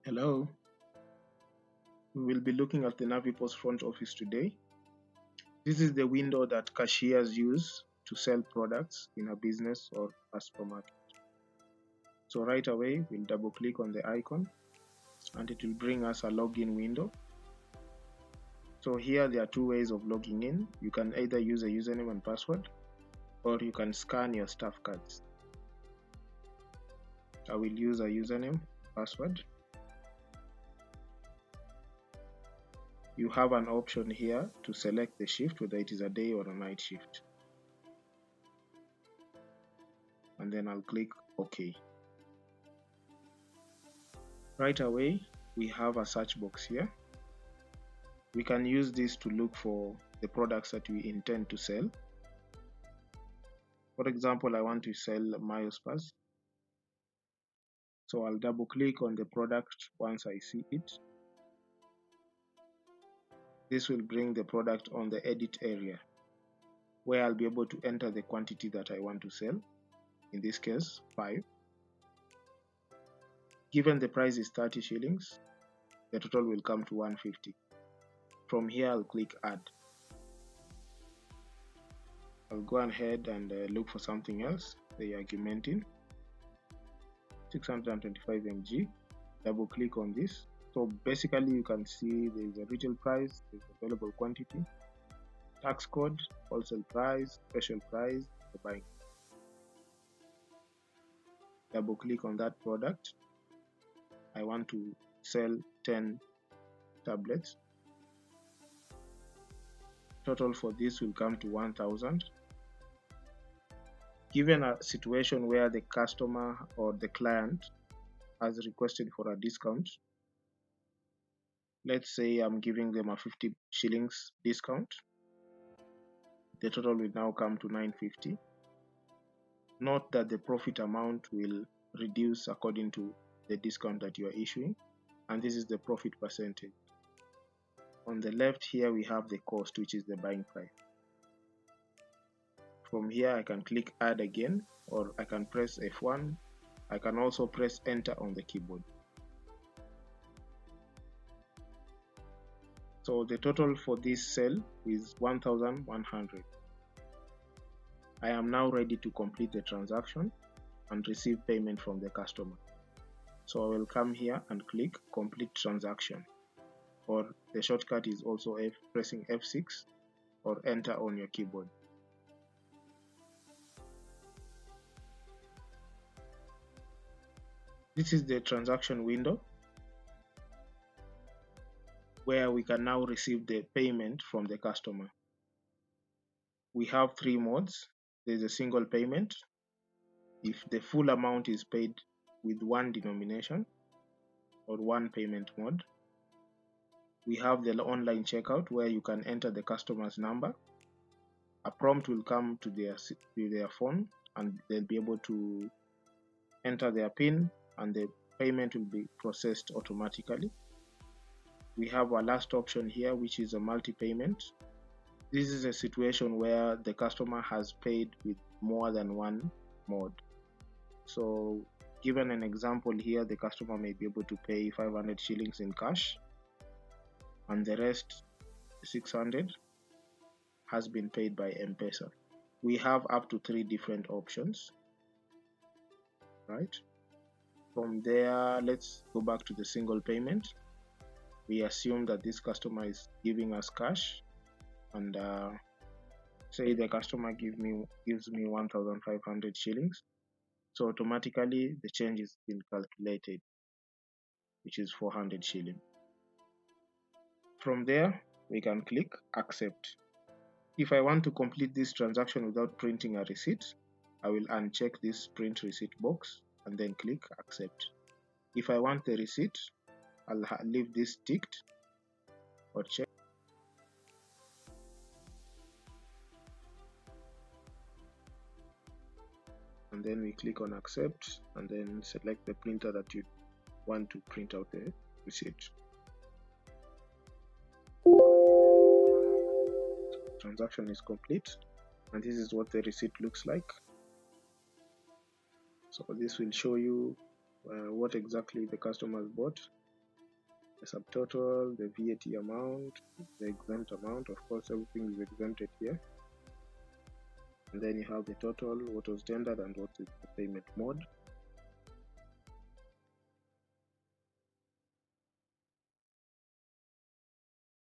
Hello, we will be looking at the NaviPOS front office today. This is the window that cashiers use to sell products in a business or a supermarket. So right away, we'll double click on the icon and it will bring us a login window. So here there are two ways of logging in. You can either use a username and password or you can scan your staff cards. I will use a username, password. You have an option here to select the shift, whether it is a day or a night shift. And then I'll click OK. Right away, we have a search box here. We can use this to look for the products that we intend to sell. For example, I want to sell MyoSpas. So I'll double click on the product once I see it. This will bring the product on the edit area, where I'll be able to enter the quantity that I want to sell. In this case, 5. Given the price is 30 shillings, the total will come to 150. From here, I'll click add. I'll go ahead and look for something else, the Augmentin, 625 mg. Double click on this. So basically you can see there is a retail price, there's available quantity, tax code, wholesale price, special price, the buying. Double click on that product. I want to sell 10 tablets. Total for this will come to 1,000. Given a situation where the customer or the client has requested for a discount, let's say I'm giving them a 50 shillings discount, the total will now come to 950. Note that the profit amount will reduce according to the discount that you are issuing, and this is the profit percentage. On the left here we have the cost, which is the buying price. From here I can click add again, or I can press F1. I can also press enter on the keyboard. So the total for this sale is 1,100. I am now ready to complete the transaction and receive payment from the customer. So I will come here and click complete transaction, or the shortcut is also pressing F6 or enter on your keyboard. This is the transaction window where we can now receive the payment from the customer. We have 3 modes. There's a single payment, if the full amount is paid with one denomination or one payment mode. We have the online checkout where you can enter the customer's number. A prompt will come to their phone and they'll be able to enter their PIN and the payment will be processed automatically. We have our last option here, which is a multi-payment. This is a situation where the customer has paid with more than one mode. So given an example here, the customer may be able to pay 500 shillings in cash and the rest 600 has been paid by M-Pesa. We have up to 3 different options, right? From there, let's go back to the single payment. We assume that this customer is giving us cash, and say the customer gives me 1,500 shillings. So automatically the change is been calculated, which is 400 shillings. From there, we can click accept. If I want to complete this transaction without printing a receipt, I will uncheck this print receipt box and then click accept. If I want the receipt, I'll leave this ticked or checked. And then we click on accept and then select the printer that you want to print out the receipt. Transaction is complete, and this is what the receipt looks like. So this will show you what exactly the customer has bought. the subtotal, the VAT amount, the exempt amount. Of course, everything is exempted here. And then you have the total, what was tendered, and what is the payment mode.